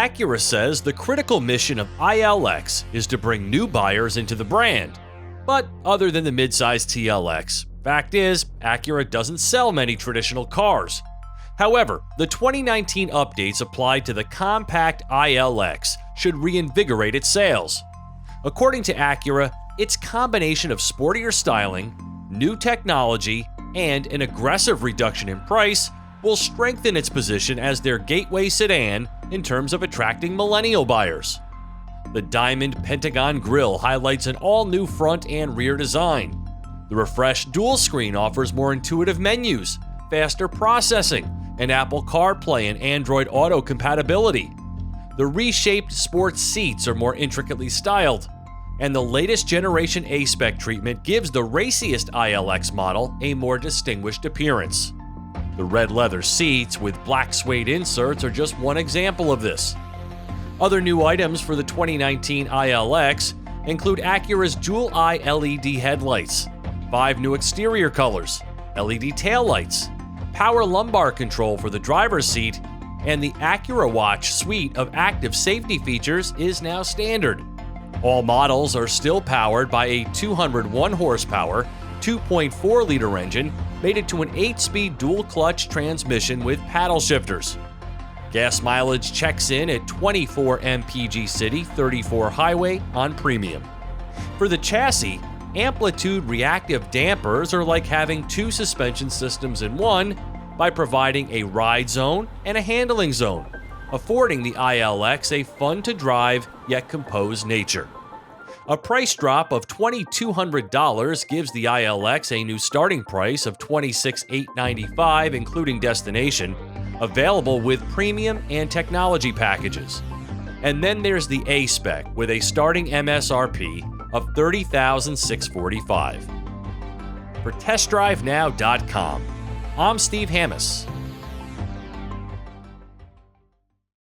Acura says the critical mission of ILX is to bring new buyers into the brand. But other than the midsize TLX, fact is, Acura doesn't sell many traditional cars. However, the 2019 updates applied to the compact ILX should reinvigorate its sales. According to Acura, its combination of sportier styling, new technology, and an aggressive reduction in price will strengthen its position as their gateway sedan in terms of attracting millennial buyers. The diamond Pentagon grille highlights an all-new front and rear design. The refreshed dual screen offers more intuitive menus, faster processing, and Apple CarPlay and Android Auto compatibility. The reshaped sports seats are more intricately styled, and the latest generation A-Spec treatment gives the raciest ILX model a more distinguished appearance. The red leather seats with black suede inserts are just one example of this. Other new items for the 2019 ILX include Acura's dual-eye LED headlights, 5 new exterior colors, LED taillights, power lumbar control for the driver's seat, and the Acura Watch suite of active safety features is now standard. All models are still powered by a 201 horsepower, 2.4-liter engine mated to an 8-speed dual-clutch transmission with paddle shifters. Gas mileage checks in at 24 mpg city, 34 highway on premium. For the chassis, amplitude reactive dampers are like having 2 suspension systems in one by providing a ride zone and a handling zone, affording the ILX a fun-to-drive yet composed nature. A price drop of $2,200 gives the ILX a new starting price of $26,895 including destination, available with premium and technology packages. And then there's the A-Spec with a starting MSRP of $30,645. For TestDriveNow.com, I'm Steve Hammes.